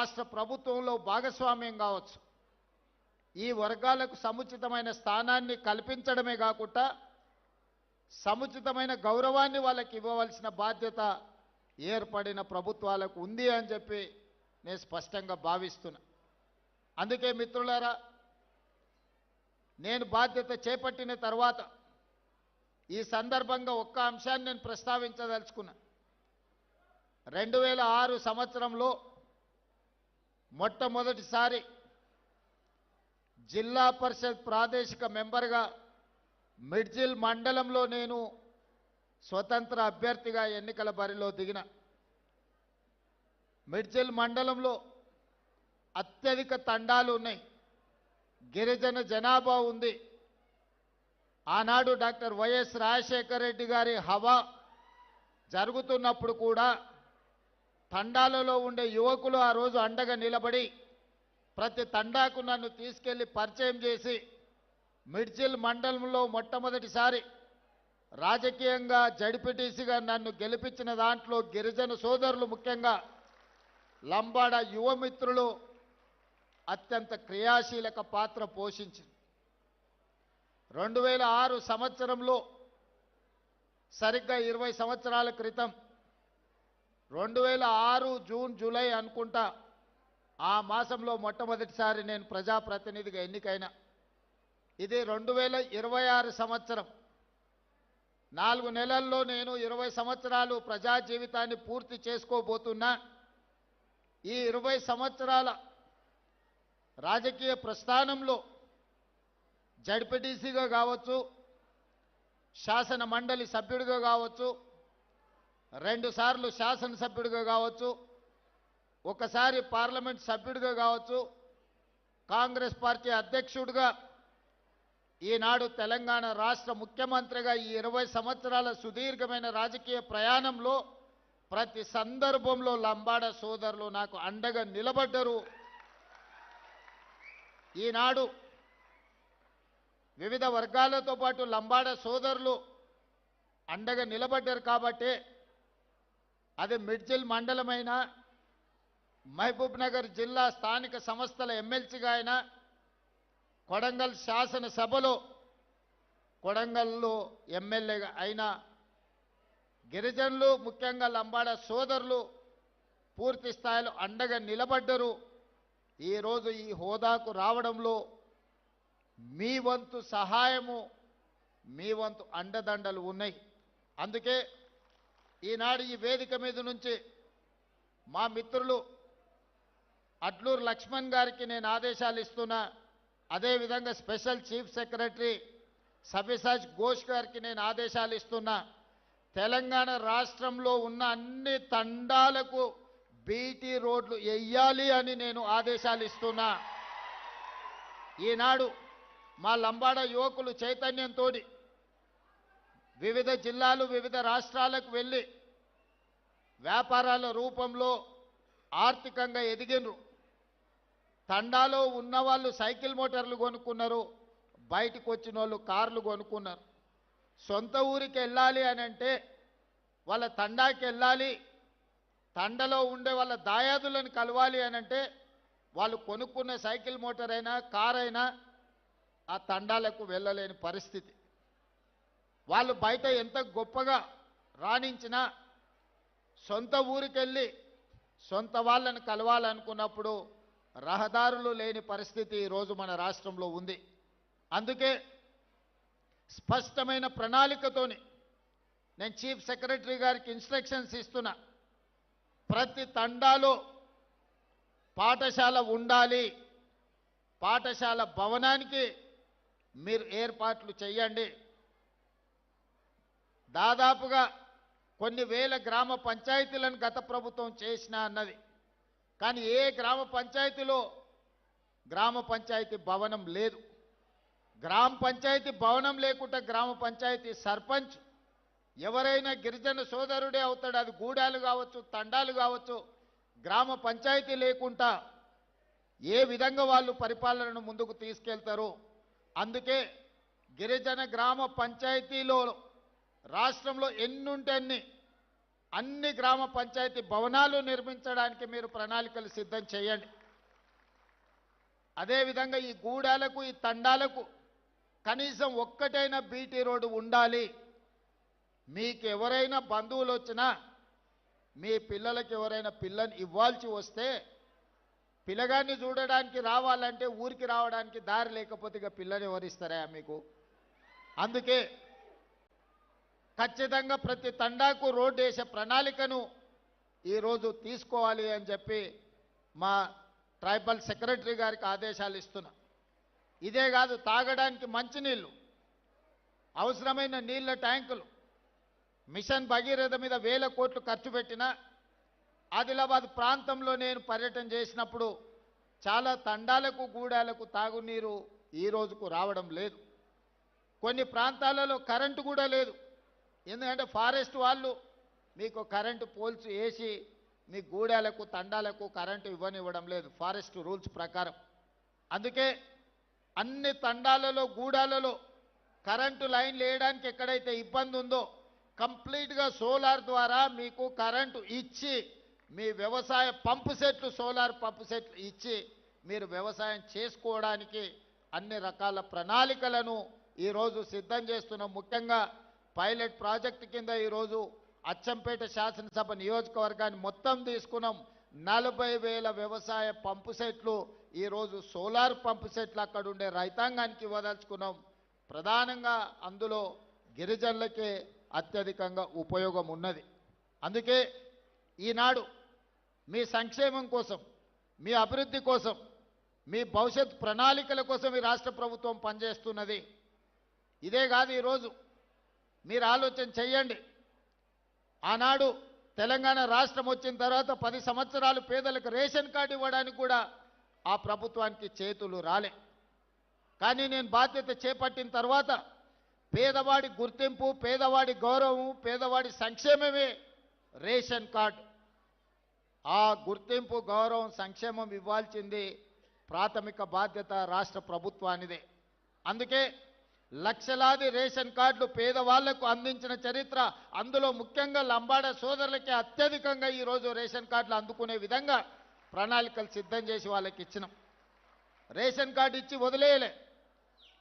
రాష్ట్ర ప్రభుత్వంలో భాగస్వామ్యం కావచ్చు. ఈ వర్గాలకు సముచితమైన స్థానాన్ని కల్పించడమే కాకుండా సముచితమైన గౌరవాన్ని వాళ్ళకి ఇవ్వవలసిన బాధ్యత ఏర్పడిన ప్రభుత్వాలకు ఉంది అని చెప్పి నేను స్పష్టంగా భావిస్తున్నా. అందుకే మిత్రులారా, నేను బాధ్యత చేపట్టిన తర్వాత ఈ సందర్భంగా ఒక్క అంశాన్ని నేను ప్రస్తావించదలుచుకున్నా. 2006 సంవత్సరంలో మొట్టమొదటిసారి జిల్లా పరిషత్ ప్రాదేశిక మెంబర్గా మిడ్జిల్ మండలంలో నేను స్వతంత్ర అభ్యర్థిగా ఎన్నికల బరిలో దిగిన. మిడ్జిల్ మండలంలో అత్యధిక తండాలు ఉన్నాయి, గిరిజన జనాభా ఉంది. ఆనాడు డాక్టర్ వైఎస్ రాజశేఖర రెడ్డి గారి హవా జరుగుతున్నప్పుడు కూడా తండాలలో ఉండే యువకులు ఆ రోజు అండగా నిలబడి ప్రతి తండాకు నన్ను తీసుకెళ్లి పరిచయం చేసి మిడ్జిల్ మండలంలో మొట్టమొదటిసారి రాజకీయంగా జడ్పీటీసీగా నన్ను గెలిపించిన దాంట్లో గిరిజన సోదరులు, ముఖ్యంగా లంబాడ యువమిత్రులు అత్యంత క్రియాశీలక పాత్ర పోషించింది. 2006 సంవత్సరంలో సరిగ్గా 20 సంవత్సరాల క్రితం 2006 జూన్ జూలై అనుకుంటా ఆ మాసంలో మొట్టమొదటిసారి నేను ప్రజాప్రతినిధిగా ఎన్నికైనా. ఇది 2026 సంవత్సరం. 4 నెలల్లో నేను 20 సంవత్సరాలు ప్రజా జీవితాన్ని పూర్తి చేసుకోబోతున్నా. ఈ 20 సంవత్సరాల రాజకీయ ప్రస్థానంలో జడ్పీటీసీగా కావచ్చు, శాసన మండలి సభ్యుడిగా కావచ్చు, 2 సార్లు శాసనసభ్యుడిగా కావచ్చు, ఒకసారి పార్లమెంట్ సభ్యుడిగా కావచ్చు, కాంగ్రెస్ పార్టీ అధ్యక్షుడిగా, ఈనాడు తెలంగాణ రాష్ట్ర ముఖ్యమంత్రిగా ఈ 20 సంవత్సరాల సుదీర్ఘమైన రాజకీయ ప్రయాణంలో ప్రతి సందర్భంలో లంబాడ సోదరులు నాకు అండగా నిలబడ్డరు. ఈనాడు వివిధ వర్గాలతో పాటు లంబాడ సోదరులు అండగా నిలబడ్డారు కాబట్టి అది మిడ్జిల్ మండలమైనా, మహబూబ్ నగర్ జిల్లా స్థానిక సంస్థల ఎమ్మెల్సీగా అయినా, కొడంగల్ శాసనసభలో కొడంగల్లో ఎమ్మెల్యేగా అయినా గిరిజనులు, ముఖ్యంగా లంబాడ సోదరులు పూర్తి స్థాయిలో అండగా నిలబడ్డరు. ఈరోజు ఈ హోదాకు రావడంలో మీ వంతు సహాయము, మీ వంతు అండదండలు ఉన్నాయి. అందుకే ఈనాడు ఈ వేదిక మీద నుంచి మా మిత్రులు అడ్లూరు లక్ష్మణ్ గారికి నేను ఆదేశాలు ఇస్తున్నా. అదేవిధంగా స్పెషల్ చీఫ్ సెక్రటరీ సవ్యసాచ్ ఘోష్ గారికి నేను ఆదేశాలు ఇస్తున్నా. తెలంగాణ రాష్ట్రంలో ఉన్న అన్ని తండాలకు బీటీ రోడ్లు వెయ్యాలి అని నేను ఆదేశాలు ఇస్తున్నా. ఈనాడు మా లంబాడ యువకులు చైతన్యంతో వివిధ జిల్లాలు, వివిధ రాష్ట్రాలకు వెళ్ళి వ్యాపారాల రూపంలో ఆర్థికంగా ఎదిగినరు. తండాలో ఉన్నవాళ్ళు సైకిల్ మోటార్లు కొనుక్కున్నారు, బయటకు వచ్చిన వాళ్ళు కార్లు కొనుక్కున్నారు. సొంత ఊరికి వెళ్ళాలి అని అంటే వాళ్ళ తండాకి వెళ్ళాలి, తండలో ఉండే వాళ్ళ దాయాదులను కలవాలి అని అంటే వాళ్ళు కొనుక్కున్న సైకిల్ మోటార్ అయినా కార్ అయినా ఆ తండాలకు వెళ్ళలేని పరిస్థితి. వాళ్ళు బయట ఎంత గొప్పగా రాణించినా సొంత ఊరికెళ్ళి సొంత వాళ్ళని కలవాలనుకున్నప్పుడు రహదారులు లేని పరిస్థితి ఈరోజు మన రాష్ట్రంలో ఉంది. అందుకే స్పష్టమైన ప్రణాళికతోని నేను చీఫ్ సెక్రటరీ గారికి ఇన్స్ట్రక్షన్స్ ఇస్తున్నా. ప్రతి తండాలో పాఠశాల ఉండాలి, పాఠశాల భవనానికి మీరు ఏర్పాట్లు చేయండి. దాదాపుగా కొన్ని వేల గ్రామ పంచాయతీలను గత ప్రభుత్వం చేసినా అన్నది, కానీ ఏ గ్రామ పంచాయతీలో గ్రామ పంచాయతీ భవనం లేదు. గ్రామ పంచాయతీ భవనం లేకుండా గ్రామ పంచాయతీ సర్పంచ్ ఎవరైనా గిరిజన సోదరుడే అవుతాడు. అది గూడాలు కావచ్చు, తండాలు కావచ్చు. గ్రామ పంచాయతీ లేకుండా ఏ విధంగా వాళ్ళు పరిపాలనను ముందుకు తీసుకెళ్తారు? అందుకే గిరిజన గ్రామ పంచాయతీలో రాష్ట్రంలో ఎన్నుంటే అన్ని అన్ని గ్రామ పంచాయతీ భవనాలు నిర్మించడానికి మీరు ప్రణాళికలు సిద్ధం చేయండి. అదేవిధంగా ఈ గూడాలకు ఈ తండాలకు కనీసం ఒక్కటైనా బీటీ రోడ్డు ఉండాలి. మీకు ఎవరైనా బంధువులు వచ్చినా మీ పిల్లలకి ఎవరైనా పిల్లని ఇవ్వాల్సి వస్తే పిల్లగాన్ని చూడడానికి రావాలంటే ఊరికి రావడానికి దారి లేకపోతే ఇక పిల్లని ఎవరిస్తారా మీకు? అందుకే ఖచ్చితంగా ప్రతి తండాకు రోడ్డు వేసే ప్రణాళికను ఈరోజు తీసుకోవాలి అని చెప్పి మా ట్రైబల్ సెక్రటరీ గారికి ఆదేశాలు ఇస్తున్నా. ఇదే కాదు, తాగడానికి మంచినీళ్ళు, అవసరమైన నీళ్ళ ట్యాంకులు, మిషన్ భగీరథ మీద 1000 కోట్లు ఖర్చు పెట్టిన ఆదిలాబాద్ ప్రాంతంలో నేను పర్యటన చేసినప్పుడు చాలా తండాలకు గూడాలకు తాగునీరు ఈ రోజుకు రావడం లేదు. కొన్ని ప్రాంతాలలో కరెంటు కూడా లేదు. ఎందుకంటే ఫారెస్ట్ వాళ్ళు మీకు కరెంటు పోల్స్ వేసి మీ గూడాలకు తండాలకు కరెంటు ఇవ్వనివ్వడం లేదు ఫారెస్ట్ రూల్స్ ప్రకారం. అందుకే అన్ని తండాలలో గూడాలలో కరెంటు లైన్లు వేయడానికి ఎక్కడైతే ఇబ్బంది ఉందో కంప్లీట్గా సోలార్ ద్వారా మీకు కరెంటు ఇచ్చి మీ వ్యవసాయ పంపు సెట్లు, సోలార్ పంపు సెట్లు ఇచ్చి మీరు వ్యవసాయం చేసుకోవడానికి అన్ని రకాల ప్రణాళికలను ఈరోజు సిద్ధం చేస్తున్నాం. ముఖ్యంగా పైలట్ ప్రాజెక్టు కింద ఈరోజు అచ్చంపేట శాసనసభ నియోజకవర్గాన్ని మొత్తం తీసుకున్నాం. 40,000 వ్యవసాయ పంపు సెట్లు ఈరోజు సోలార్ పంపు సెట్లు అక్కడ ఉండే రైతాంగానికి ఇవ్వదలుచుకున్నాం. ప్రధానంగా అందులో గిరిజనులకే అత్యధికంగా ఉపయోగం ఉన్నది. అందుకే ఈనాడు మీ సంక్షేమం కోసం, మీ అభివృద్ధి కోసం, మీ భవిష్యత్ ప్రణాళికల కోసం ఈ రాష్ట్ర ప్రభుత్వం పనిచేస్తున్నది. ఇదే కాదు, ఈరోజు మీరు ఆలోచన చెయ్యండి. ఆనాడు తెలంగాణ రాష్ట్రం వచ్చిన తర్వాత 10 సంవత్సరాలు పేదలకు రేషన్ కార్డు ఇవ్వడానికి కూడా ఆ ప్రభుత్వానికి చేతులు రాలే. కానీ నేను బాధ్యత చేపట్టిన తర్వాత పేదవాడి గుర్తింపు, పేదవాడి గౌరవం, పేదవాడి సంక్షేమమే రేషన్ కార్డు. ఆ గుర్తింపు, గౌరవం, సంక్షేమం ఇవ్వాల్సింది ప్రాథమిక బాధ్యత రాష్ట్ర ప్రభుత్వానిదే. అందుకే లక్షలాది రేషన్ కార్డులు పేదవాళ్లకు అందించిన చరిత్ర, అందులో ముఖ్యంగా లంబాడ సోదరులకి అత్యధికంగా ఈరోజు రేషన్ కార్డులు అందుకునే విధంగా ప్రణాళికలు సిద్ధం చేసి వాళ్ళకి ఇచ్చినాం. రేషన్ కార్డు ఇచ్చి వదిలేయలే.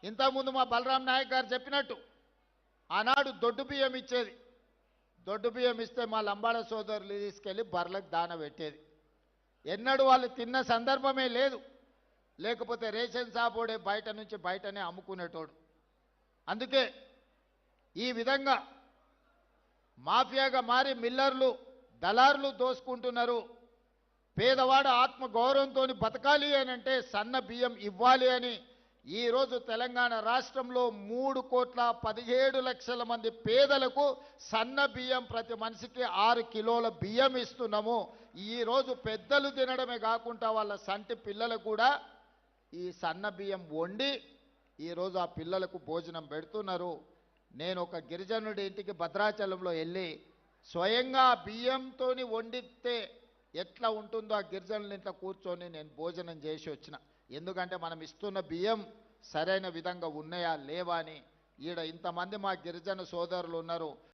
ఇంతకుముందు మా బలరాం నాయక్ గారు చెప్పినట్టు ఆనాడు దొడ్డు బియ్యం ఇచ్చేది. దొడ్డు బియ్యం ఇస్తే మా లంబాడ సోదరులు తీసుకెళ్ళి బర్లకు దాన పెట్టేది. ఎన్నడూ వాళ్ళు తిన్న సందర్భమే లేదు. లేకపోతే రేషన్ షాపోడే బయట నుంచి బయటనే అమ్ముకునేటోడు. అందుకే ఈ విధంగా మాఫియాగా మారి మిల్లర్లు, దళారులు దోసుకుంటున్నారు. పేదవాడు ఆత్మ గౌరవంతో బతకాలి అని అంటే సన్న బియ్యం ఇవ్వాలి అని ఈరోజు తెలంగాణ రాష్ట్రంలో 3,17,00,000 మంది పేదలకు సన్న బియ్యం ప్రతి మనిషికి 6 కిలోల బియ్యం ఇస్తున్నాము. ఈరోజు పెద్దలు తినడమే కాకుండా వాళ్ళ సంటి పిల్లలకు కూడా ఈ సన్న బియ్యం వండి ఈరోజు ఆ పిల్లలకు భోజనం పెడుతున్నారు. నేను ఒక గిరిజనుడి ఇంటికి భద్రాచలంలో వెళ్ళి స్వయంగా బియ్యంతో వండితే ఎట్లా ఉంటుందో ఆ గిరిజనుల ఇంట్లో కూర్చొని నేను భోజనం చేసి వచ్చిన. ఎందుకంటే మనం ఇస్తున్న బియ్యం సరైన విధంగా ఉన్నాయా లేవా అని. ఈడ ఇంతమంది మా గిరిజన సోదరులు ఉన్నారు.